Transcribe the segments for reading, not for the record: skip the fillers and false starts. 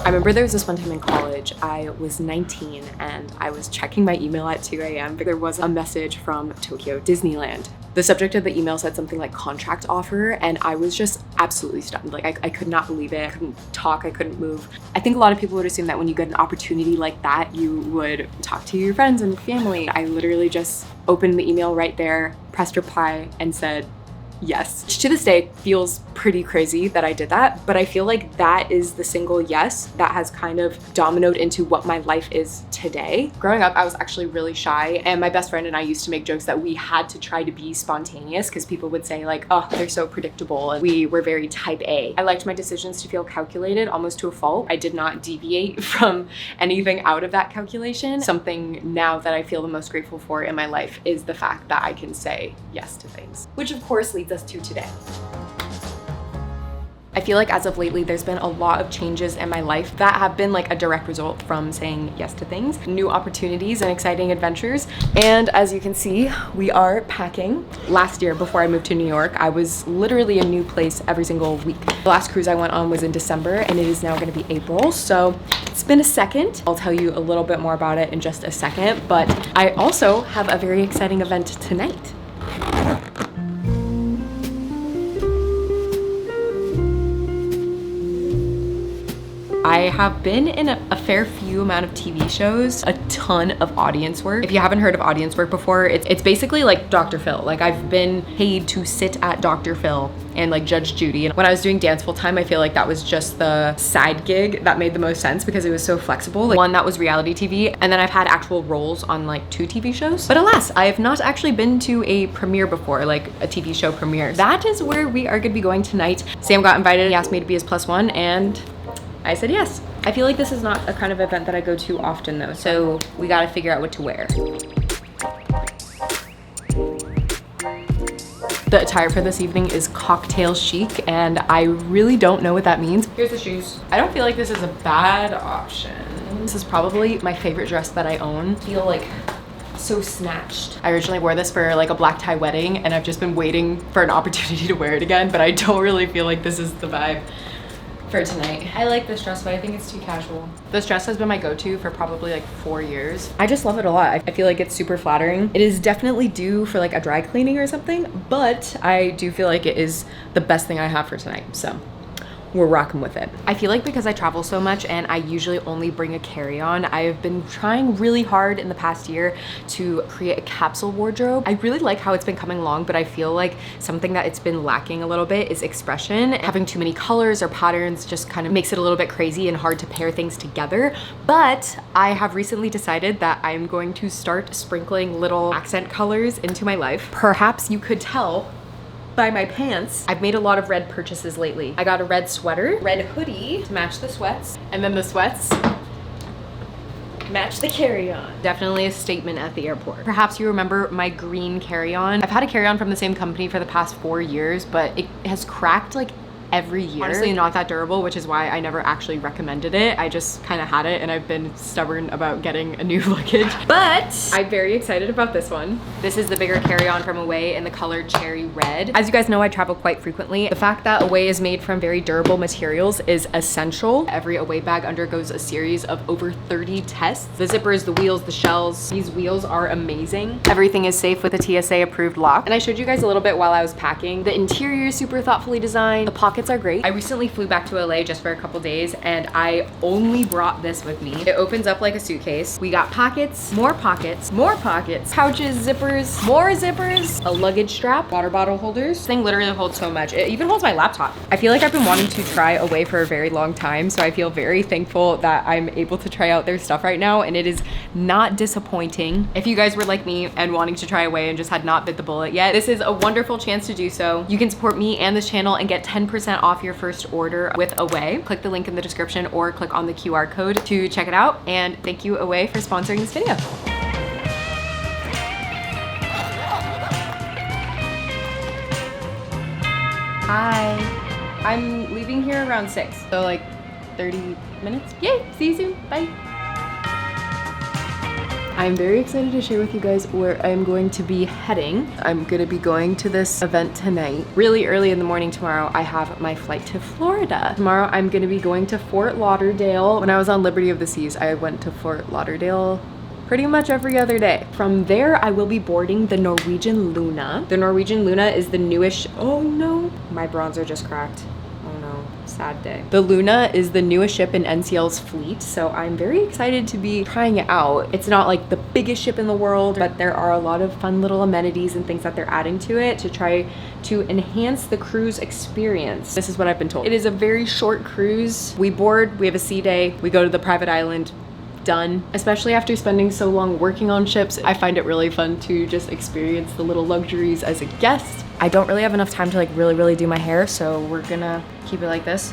I remember there was this one time in college, I was 19 and I was checking my email at 2 a.m. There was a message from Tokyo Disneyland. The subject of the email said something like contract offer, and I was just absolutely stunned. Like I could not believe it. I couldn't talk, I couldn't move. I think a lot of people would assume that when you get an opportunity like that, you would talk to your friends and family. I literally just opened the email right there, pressed reply, and said, yes. To this day, feels pretty crazy that I did that, but I feel like that is the single yes that has kind of dominoed into what my life is today. Growing up, I was actually really shy, and my best friend and I used to make jokes that we had to try to be spontaneous because people would say like, oh, they're so predictable. And we were very type A. I liked my decisions to feel calculated, almost to a fault. I did not deviate from anything out of that calculation. Something now that I feel the most grateful for in my life is the fact that I can say yes to things, which of course leads us to today. I feel like as of lately, there's been a lot of changes in my life that have been like a direct result from saying yes to things, new opportunities and exciting adventures. And as you can see, we are packing. Last year, before I moved to New York, I was literally a new place every single week. The last cruise I went on was in December, and it is now gonna be April. So it's been a second. I'll tell you a little bit more about it in just a second, but I also have a very exciting event tonight. I have been in a fair few amount of TV shows, a ton of audience work. If you haven't heard of audience work before, it's basically like Dr. Phil. Like I've been paid to sit at Dr. Phil and like Judge Judy. And when I was doing Dance Full Time, I feel like that was just the side gig that made the most sense because it was so flexible. Like one that was reality TV, and then I've had actual roles on like 2 TV shows. But alas, I have not actually been to a premiere before, like a TV show premiere. That is where we are gonna be going tonight. Sam got invited, he asked me to be his +1, and I said yes. I feel like this is not a kind of event that I go to often though, so we gotta figure out what to wear. The attire for this evening is cocktail chic, and I really don't know what that means. Here's the shoes. I don't feel like this is a bad option. This is probably my favorite dress that I own. I feel like so snatched. I originally wore this for like a black tie wedding, and I've just been waiting for an opportunity to wear it again, but I don't really feel like this is the vibe for tonight. I like this dress, but I think it's too casual. This dress has been my go-to for probably like 4 years. I just love it a lot. I feel like it's super flattering. It is definitely due for like a dry cleaning or something, but I do feel like it is the best thing I have for tonight, so we're rocking with it. I feel like because I travel so much and I usually only bring a carry-on, I've been trying really hard in the past year to create a capsule wardrobe. I really like how it's been coming along, but I feel like something that it's been lacking a little bit is expression. Having too many colors or patterns just kind of makes it a little bit crazy and hard to pair things together. But I have recently decided that I'm going to start sprinkling little accent colors into my life. Perhaps you could tell by my pants, I've made a lot of red purchases lately. I got a red sweater, red hoodie to match the sweats, and then the sweats match the carry-on. Definitely a statement at the airport. Perhaps you remember my green carry-on. I've had a carry-on from the same company for the past 4 years, but it has cracked like every year. Honestly, not that durable, which is why I never actually recommended it. I just kind of had it, and I've been stubborn about getting a new luggage. But I'm very excited about this one. This is the bigger carry-on from Away in the color cherry red. As you guys know, I travel quite frequently. The fact that Away is made from very durable materials is essential. Every Away bag undergoes a series of over 30 tests. The zippers, the wheels, the shells. These wheels are amazing. Everything is safe with a TSA approved lock. And I showed you guys a little bit while I was packing. The interior is super thoughtfully designed. The pockets are great. I recently flew back to LA just for a couple days, and I only brought this with me. It opens up like a suitcase. We got pockets, more pockets, more pockets, pouches, zippers, more zippers, a luggage strap, water bottle holders. This thing literally holds so much. It even holds my laptop. I feel like I've been wanting to try Away for a very long time, so I feel very thankful that I'm able to try out their stuff right now, and it is not disappointing. If you guys were like me and wanting to try Away and just had not bit the bullet yet, this is a wonderful chance to do so. You can support me and this channel and get 10% off your first order with Away. Click the link in the description or click on the QR code to check it out. And thank you, Away, for sponsoring this video. Hi. I'm leaving here around 6, so like 30 minutes. Yay, see you soon, bye. I'm very excited to share with you guys where I'm going to be heading. I'm gonna be going to this event tonight. Really early in the morning tomorrow, I have my flight to Florida. Tomorrow, I'm gonna be going to Fort Lauderdale. When I was on Liberty of the Seas, I went to Fort Lauderdale pretty much every other day. From there, I will be boarding the Norwegian Luna. The Norwegian Luna is the newest, oh no, my bronzer just cracked. Oh no, sad day. The Luna is the newest ship in NCL's fleet, so I'm very excited to be trying it out. It's not like the biggest ship in the world, but there are a lot of fun little amenities and things that they're adding to it to try to enhance the cruise experience. This is what I've been told. It is a very short cruise. We board, we have a sea day, we go to the private island, done. Especially after spending so long working on ships, I find it really fun to just experience the little luxuries as a guest. I don't really have enough time to like really do my hair, so we're gonna keep it like this.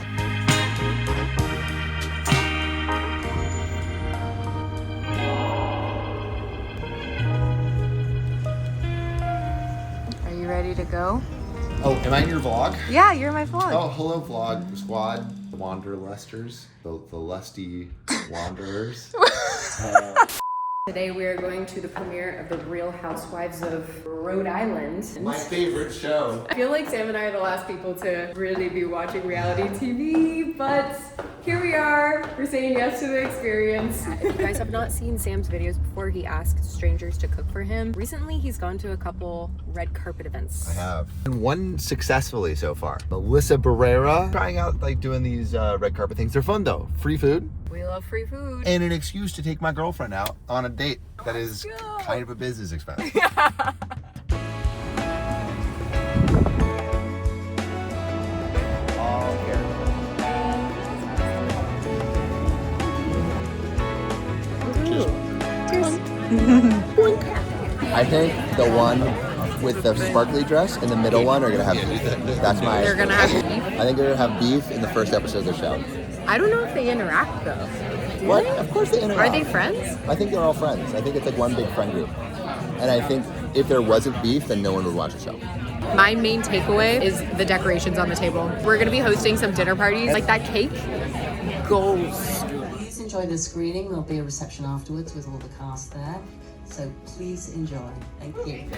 Are you ready to go? Oh, am I in your vlog? Yeah, you're in my vlog. Oh, hello vlog squad. The Wanderlusters. The lusty wanderers. Today we are going to the premiere of The Real Housewives of Rhode Island. My favorite show. I feel like Sam and I are the last people to really be watching reality TV, but here we are. We're saying yes to the experience. If you guys have not seen Sam's videos before, he asks strangers to cook for him. Recently, he's gone to a couple red carpet events. I have. And one successfully so far. Melissa Barrera. Trying out like doing these red carpet things. They're fun though. Free food. We love free food. And an excuse to take my girlfriend out on a date that is kind of a business expense. I think the one with the sparkly dress and the middle one are gonna have beef. That's my. They're gonna have beef? I think they're gonna have beef in the first episode of the show. I don't know if they interact though. What? Of course they interact. Are they friends? I think they're all friends. I think it's like one big friend group. And I think if there wasn't beef, then no one would watch the show. My main takeaway is the decorations on the table. We're gonna be hosting some dinner parties. Like that cake goes. Please enjoy the screening. There'll be a reception afterwards with all the cast there. So please enjoy. Thank you.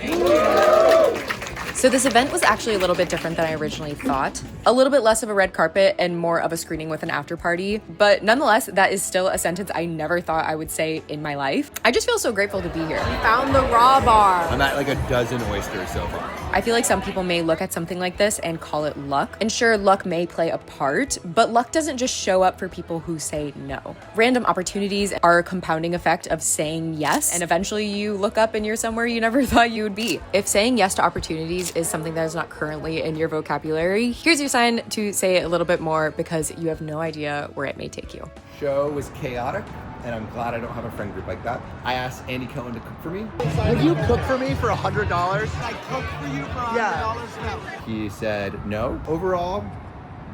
So this event was actually a little bit different than I originally thought. A little bit less of a red carpet and more of a screening with an after party. But nonetheless, that is still a sentence I never thought I would say in my life. I just feel so grateful to be here. We found the raw bar. I'm at like a dozen oysters so far. I feel like some people may look at something like this and call it luck. And sure, luck may play a part, but luck doesn't just show up for people who say no. Random opportunities are a compounding effect of saying yes, and eventually you look up and you're somewhere you never thought you would be. If saying yes to opportunities is something that is not currently in your vocabulary, here's your sign to say it a little bit more because you have no idea where it may take you. Show was chaotic, and I'm glad I don't have a friend group like that. I asked Andy Cohen to cook for me. Would you cook for me for $100? I cook for you for $100 now. He said no. Overall,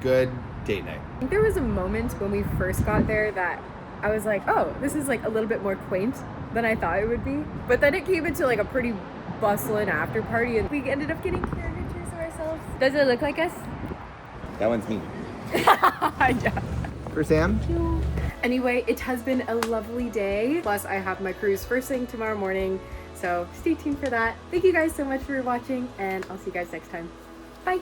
good date night. I think there was a moment when we first got there that I was like, oh, this is like a little bit more quaint than I thought it would be. But then it came into like a pretty bustling after party and we ended up getting caricatures of ourselves. Does it look like us? That one's me. Yeah. For Sam? Anyway, it has been a lovely day. Plus, I have my cruise first thing tomorrow morning. So stay tuned for that. Thank you guys so much for watching and I'll see you guys next time. Bye.